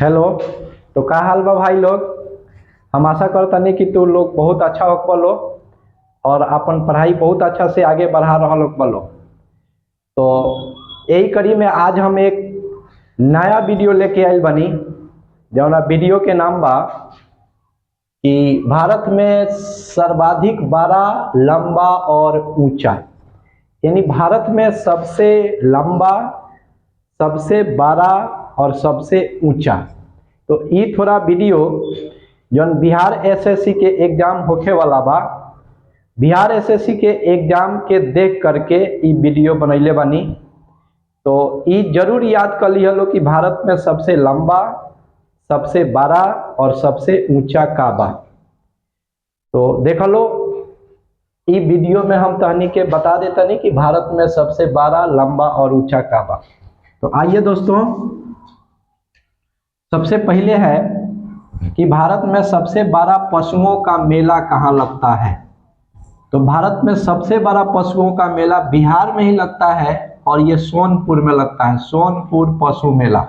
Hello. तो का हाल बा भाई लोग। हम आशा करतनी कि तू लोग बहुत अच्छा हो पलो और अपन पढ़ाई बहुत अच्छा से आगे बढ़ा रहा लोग पलो। तो यही कड़ी में आज हम एक नया वीडियो लेके आइल बनी, जौना वीडियो के नाम बा कि भारत में सर्वाधिक बड़ा, लंबा और ऊंचा, यानी भारत में सबसे लंबा, सबसे बड़ा और सबसे ऊंचा। तो ये थोड़ा वीडियो जौन बिहार एसएससी के एग्जाम होखे वाला बा, बिहार एसएससी के एग्जाम के देख करके ये वीडियो बनैले बानी। तो ये जरूर याद कर लिया लो कि भारत में सबसे लंबा, सबसे बड़ा और सबसे ऊंचा का बा। तो देख लो, ये वीडियो में हम तहनी के बता देतनी कि भारत में सबसे बड़ा, लंबा और ऊंचा का बा। तो आइए दोस्तों, सबसे पहले है कि भारत में सबसे बड़ा पशुओं का मेला कहाँ लगता है। तो भारत में सबसे बड़ा पशुओं का मेला बिहार में ही लगता है और ये सोनपुर में लगता है, सोनपुर पशु मेला।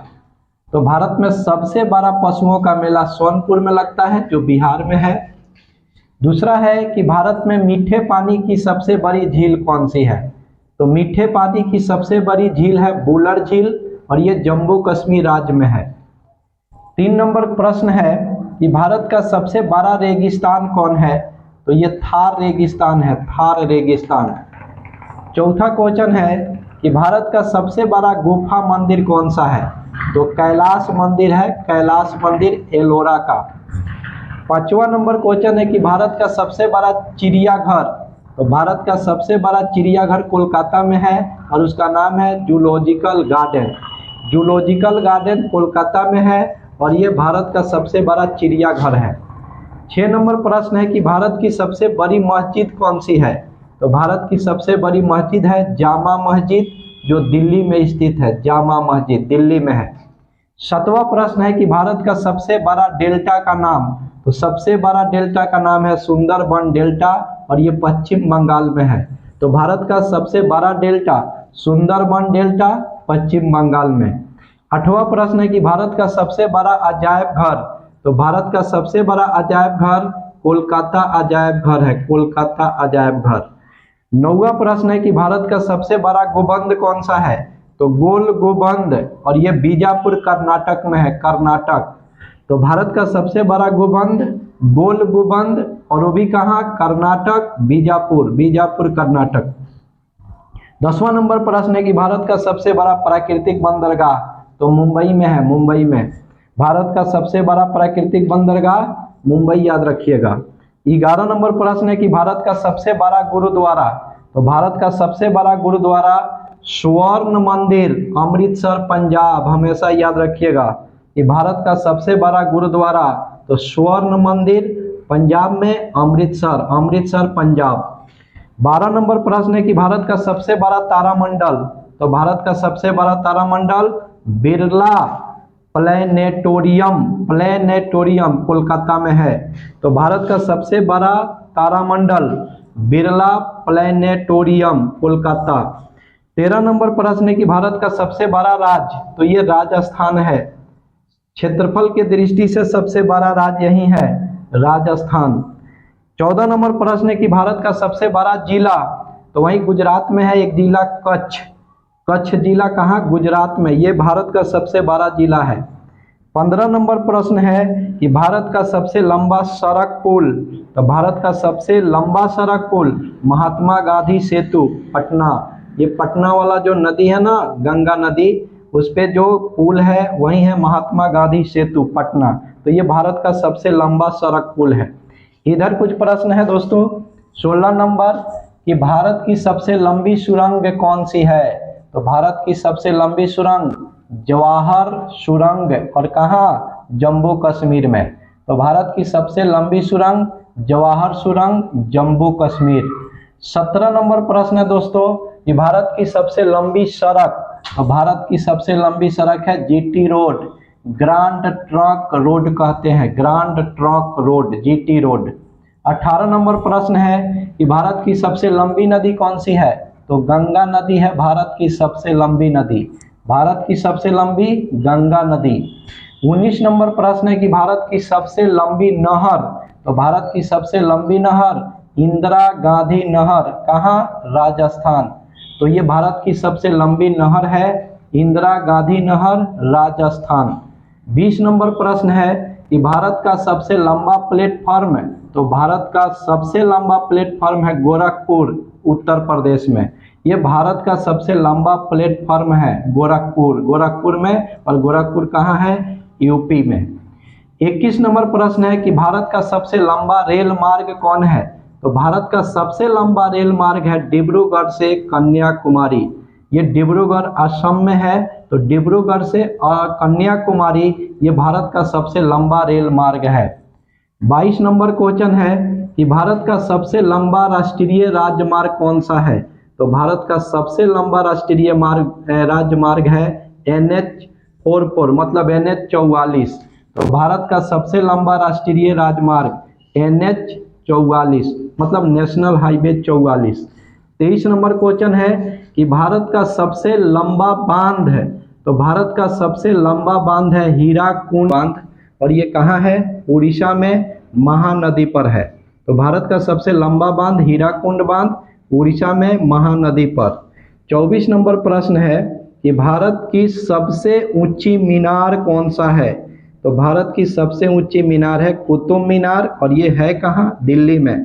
तो भारत में सबसे बड़ा पशुओं का मेला सोनपुर में लगता है, जो बिहार में है। दूसरा है कि भारत में मीठे पानी की सबसे बड़ी झील कौन सी है। तो मीठे पानी की सबसे बड़ी झील है बुलर झील और ये जम्मू कश्मीर राज्य में है। 3 नंबर प्रश्न है कि भारत का सबसे बड़ा रेगिस्तान कौन है। तो ये थार रेगिस्तान है, थार रेगिस्तान। चौथा क्वेश्चन है कि भारत का सबसे बड़ा गुफा मंदिर कौन सा है। तो कैलाश मंदिर है, कैलाश मंदिर एलोरा का। 5वां नंबर क्वेश्चन है कि भारत का सबसे बड़ा चिड़ियाघर। तो भारत का सबसे बड़ा चिड़ियाघर कोलकाता में है और उसका नाम है zoological garden. Zoological garden Kolkata में है और ये भारत का सबसे बड़ा चिड़ियाघर है। 6 नंबर प्रश्न है कि भारत की सबसे बड़ी मस्जिद कौन सी है। तो भारत की सबसे बड़ी मस्जिद है जामा मस्जिद, जो दिल्ली में स्थित है, जामा मस्जिद दिल्ली में है। 7वां प्रश्न है कि भारत का सबसे बड़ा डेल्टा का नाम। तो सबसे बड़ा डेल्टा का नाम है सुंदरबन डेल्टा और ये पश्चिम बंगाल में है। तो भारत का सबसे बड़ा डेल्टा सुंदरबन डेल्टा, पश्चिम बंगाल में। 8वां प्रश्न है कि भारत का सबसे बड़ा अजायब घर। तो भारत का सबसे बड़ा अजायब घर कोलकाता अजायब घर है, कोलकाता अजायब घर। 9वां प्रश्न है कि भारत का सबसे बड़ा गोबंद कौन सा है। तो गोल गोबंद और ये बीजापुर कर्नाटक में है, कर्नाटक। तो भारत का सबसे बड़ा गोबंद गोल गोबंद और वो भी कहाँ, कर्नाटक, बीजापुर, बीजापुर कर्नाटक। 10वां नंबर प्रश्न है कि भारत का सबसे बड़ा प्राकृतिक बंदरगाह। तो मुंबई में है, मुंबई में। भारत का सबसे बड़ा प्राकृतिक बंदरगाह मुंबई, याद रखिएगा। 11 नंबर प्रश्न है कि भारत का सबसे बड़ा गुरुद्वारा। तो भारत का सबसे बड़ा गुरुद्वारा स्वर्ण मंदिर, अमृतसर, पंजाब, हमेशा याद रखिएगा कि भारत का सबसे बड़ा गुरुद्वारा तो स्वर्ण मंदिर पंजाब में, अमृतसर, अमृतसर पंजाब। 12 नंबर प्रश्न है कि भारत का सबसे बड़ा तारामंडल। तो भारत का सबसे बड़ा तारामंडल बिरला प्लेनेटोरियम, प्लेनेटोरियम कोलकाता में है। तो भारत का सबसे बड़ा तारामंडल बिरला प्लेनेटोरियम कोलकाता। 13 नंबर प्रश्न है कि भारत का सबसे बड़ा राज्य। तो ये राजस्थान है, क्षेत्रफल के दृष्टि से सबसे बड़ा राज्य यही है, राजस्थान। 14 नंबर प्रश्न है कि भारत का सबसे बड़ा जिला। तो वही गुजरात में है एक जिला, कच्छ, कच्छ जिला कहाँ, गुजरात में, ये भारत का सबसे बड़ा जिला है। 15 नंबर प्रश्न है कि भारत का सबसे लंबा सड़क पुल। तो भारत का सबसे लंबा सड़क पुल महात्मा गांधी सेतु, पटना। ये पटना वाला जो नदी है ना, गंगा नदी, उस पे जो पुल है वही है महात्मा गांधी सेतु, पटना। तो ये भारत का सबसे लंबा सड़क पुल है। इधर कुछ प्रश्न है दोस्तों। 16 नंबर कि भारत की सबसे लंबी सुरंग कौन सी है। तो भारत की सबसे लंबी सुरंग जवाहर सुरंग, और कहाँ, जम्मू कश्मीर में। तो भारत की सबसे लंबी सुरंग जवाहर सुरंग, जम्मू कश्मीर। 17 नंबर प्रश्न है दोस्तों कि भारत की सबसे लंबी सड़क। तो भारत की सबसे लंबी सड़क है GT road, grand trunk road कहते हैं, grand trunk road, GT road. 18 number प्रश्न है कि भारत की सबसे लंबी नदी कौन सी है। तो गंगा नदी है भारत की सबसे लंबी नदी, भारत की सबसे लंबी गंगा नदी। 19 नंबर प्रश्न है कि भारत की सबसे लंबी नहर, तो भारत की सबसे लंबी नहर इंदिरा गांधी नहर, कहाँ? राजस्थान। तो ये भारत की सबसे लंबी नहर है इंदिरा गांधी नहर, राजस्थान। 20 नंबर प्रश्न है कि भारत का सबसे लंबा प्लेटफॉर्म है, तो भारत का सबसे लंबा प्लेटफॉर्म है गोरखपुर, उत्तर प्रदेश में। ये भारत का सबसे लंबा प्लेटफॉर्म है गोरखपुर में, और गोरखपुर कहाँ है? यूपी में। 21 नंबर प्रश्न है कि भारत का सबसे लंबा रेल मार्ग कौन है? तो भारत का सबसे लंबा रेल मार्ग है डिब्रूगढ़ से कन्याकुमारी। ये डिब्रूगढ़ असम में है, तो डिब्रूगढ़ से कन्याकुमारी ये भारत का सबसे लंबा रेल मार्ग है। 22 नंबर क्वेश्चन है कि भारत का सबसे लंबा राष्ट्रीय राजमार्ग कौन सा है? तो भारत का सबसे लंबा राष्ट्रीय राजमार्ग है NH44, मतलब NH44। तो भारत का सबसे लंबा राष्ट्रीय राजमार्ग NH44, मतलब नेशनल हाईवे 44। 23 नंबर क्वेश्चन है कि भारत का सबसे लंबा बांध है, तो भारत का सबसे लंबा बांध है हीराकुंड बांध, और ये कहाँ है? उड़ीसा में, महानदी पर है। तो भारत का सबसे लंबा बांध हीराकुंड बांध, उड़ीसा में, महानदी पर। 24 नंबर प्रश्न है कि भारत की सबसे ऊंची मीनार कौन सा है? तो भारत की सबसे ऊंची मीनार है कुतुब मीनार, और ये है कहाँ? दिल्ली में।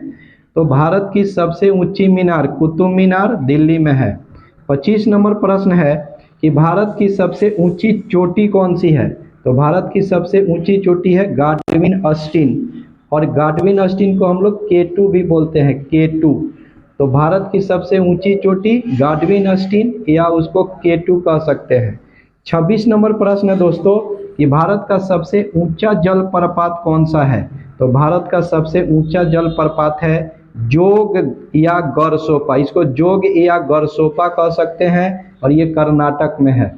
तो भारत की सबसे ऊंची मीनार कुतुब मीनार दिल्ली में है। 25 नंबर प्रश्न है कि भारत की सबसे ऊंची चोटी कौन सी है? तो भारत की सबसे ऊंची चोटी है गाडविन अस्टीन, और गाडविन अस्टीन को हम लोग K2 भी बोलते हैं, K2। तो भारत की सबसे ऊंची चोटी गाडविन अस्टीन, या उसको K2 कह सकते हैं। 26 नंबर प्रश्न है दोस्तों कि भारत का सबसे ऊंचा जलप्रपात कौन सा है? तो भारत का सबसे ऊंचा जलप्रपात है जोग या गरसोपा, इसको जोग या गरसोपा कह सकते हैं, और ये कर्नाटक में है।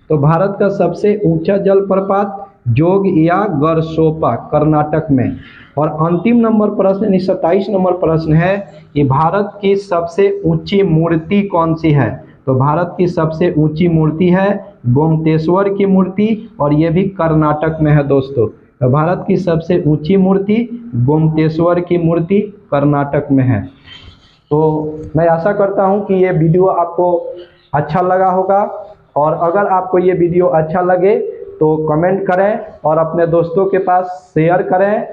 तो भारत का सबसे ऊंचा जलप्रपात जोग या गरसोपा, कर्नाटक में। और अंतिम नंबर प्रश्न यानी 27 नंबर प्रश्न है कि भारत की सबसे ऊंची मूर्ति कौन सी है? तो भारत की सबसे ऊंची मूर्ति है गोमतेश्वर की मूर्ति, और ये भी कर्नाटक में है दोस्तों। तो भारत की सबसे ऊंची मूर्ति गोमतेश्वर की मूर्ति कर्नाटक में है। तो मैं आशा करता हूं कि ये वीडियो आपको अच्छा लगा होगा, और अगर आपको ये वीडियो अच्छा लगे तो कमेंट करें और अपने दोस्तों के पास शेयर करें।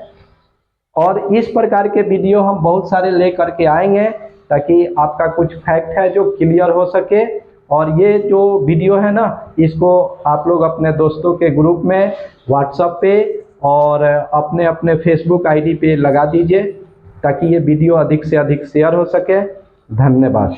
और इस प्रकार के वीडियो हम बहुत सारे ले करके आएंगे, ताकि आपका कुछ फैक्ट है जो क्लियर हो सके। और ये जो वीडियो है ना, इसको आप लोग अपने दोस्तों के ग्रुप में, व्हाट्सएप पे और अपने अपने फेसबुक आईडी पे लगा दीजिए, ताकि ये वीडियो अधिक से अधिक शेयर हो सके। धन्यवाद।